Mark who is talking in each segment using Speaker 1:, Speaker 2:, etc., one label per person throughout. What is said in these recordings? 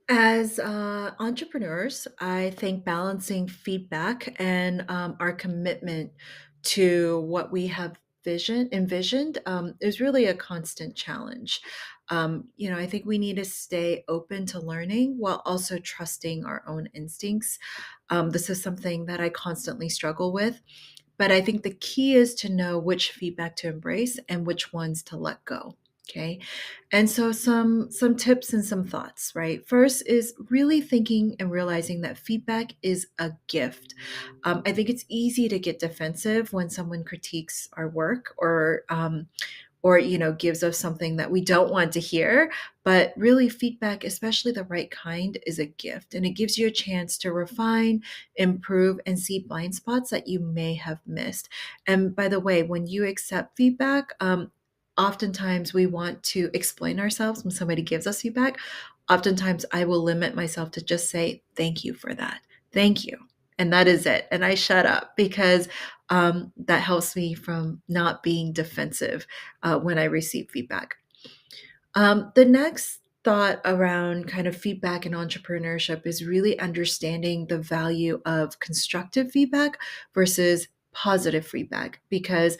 Speaker 1: As entrepreneurs, I think balancing feedback and our commitment to what we have envisioned is really a constant challenge. I think we need to stay open to learning while also trusting our own instincts. This is something that I constantly struggle with, but I think the key is to know which feedback to embrace and which ones to let go. Okay. And so some tips and some thoughts, right? First is really thinking and realizing that feedback is a gift. I think it's easy to get defensive when someone critiques our work or gives us something that we don't want to hear, but really feedback, especially the right kind, is a gift, and it gives you a chance to refine, improve, and see blind spots that you may have missed. And by the way, when you accept feedback, oftentimes we want to explain ourselves when somebody gives us feedback. Oftentimes I will limit myself to just say thank you for that, thank you, and that is it, and I shut up because that helps me from not being defensive when I receive feedback. The next thought around kind of feedback and entrepreneurship is really understanding the value of constructive feedback versus positive feedback, because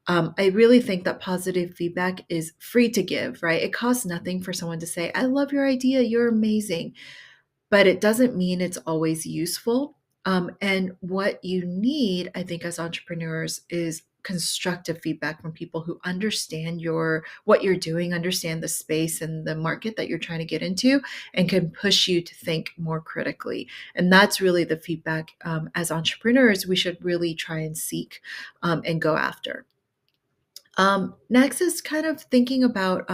Speaker 1: I really think that positive feedback is free to give, right? It costs nothing for someone to say, I love your idea, you're amazing, but it doesn't mean it's always useful. And what you need, I think, as entrepreneurs is constructive feedback from people who understand what you're doing, understand the space and the market that you're trying to get into, and can push you to think more critically. And that's really the feedback, as entrepreneurs we should really try and seek and go after. Next is kind of thinking about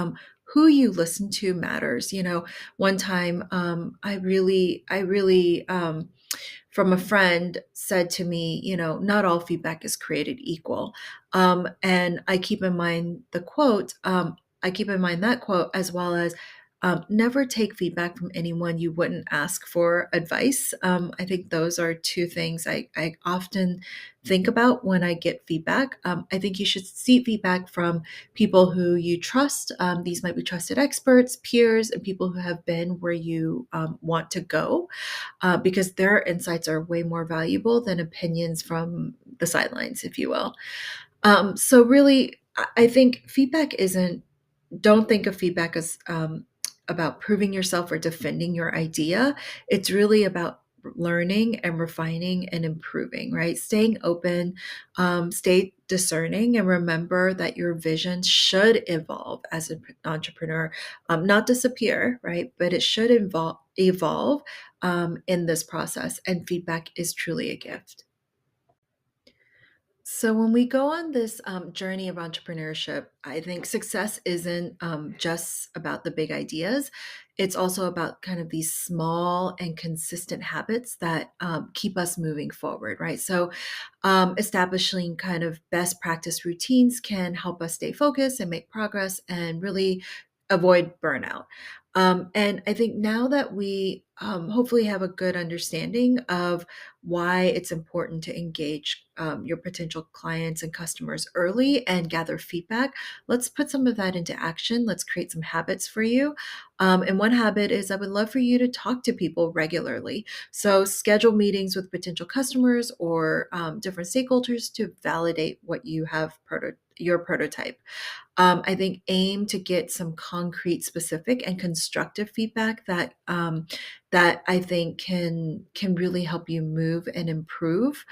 Speaker 1: who you listen to matters. One time I really, from a friend said to me, not all feedback is created equal. And I keep in mind I keep in mind that quote, as well as never take feedback from anyone you wouldn't ask for advice. I think those are two things I often think about when I get feedback. I think you should seek feedback from people who you trust. These might be trusted experts, peers, and people who have been where you want to go, because their insights are way more valuable than opinions from the sidelines, if you will. So, really, I think feedback isn't, don't think of feedback as about proving yourself or defending your idea. It's really about learning and refining and improving, right? Staying open, stay discerning, and remember that your vision should evolve as an entrepreneur, not disappear, right? But it should evolve in this process, and feedback is truly a gift. So, when we go on this journey of entrepreneurship, I think success isn't just about the big ideas. It's also about kind of these small and consistent habits that keep us moving forward, right? So, establishing kind of best practice routines can help us stay focused and make progress and really avoid burnout. And I think now that we hopefully have a good understanding of why it's important to engage your potential clients and customers early and gather feedback, let's put some of that into action. Let's create some habits for you. And one habit is I would love for you to talk to people regularly. So schedule meetings with potential customers or different stakeholders to validate what you have your prototype. I think aim to get some concrete, specific, and constructive feedback that I think can really help you move and improve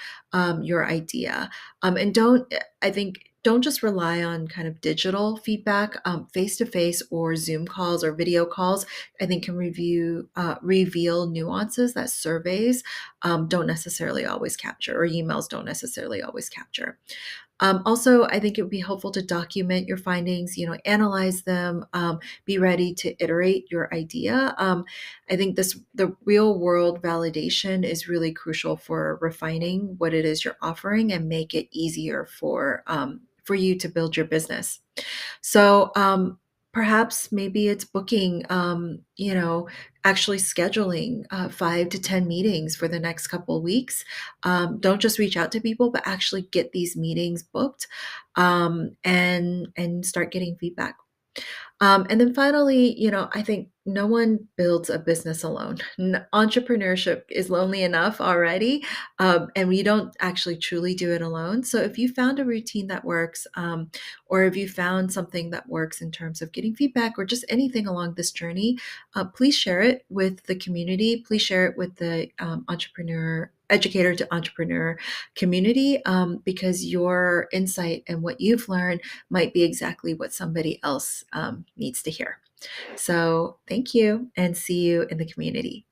Speaker 1: your idea. And don't just rely on kind of digital feedback. Face to face or Zoom calls or video calls, I think, can reveal nuances that surveys don't necessarily always capture, or emails don't necessarily always capture. Also, I think it would be helpful to document your findings, analyze them, be ready to iterate your idea. I think the real world validation is really crucial for refining what it is you're offering and make it easier for you to build your business. So, perhaps maybe it's booking, actually scheduling 5 to 10 meetings for the next couple of weeks. Don't just reach out to people, but actually get these meetings booked, and start getting feedback. And then finally, I think no one builds a business alone. Entrepreneurship is lonely enough already, and we don't actually truly do it alone. So if you found a routine that works, or if you found something that works in terms of getting feedback or just anything along this journey, please share it with the community. Please share it with the entrepreneur educator to entrepreneur community, because your insight and what you've learned might be exactly what somebody else needs to hear. So thank you and see you in the community.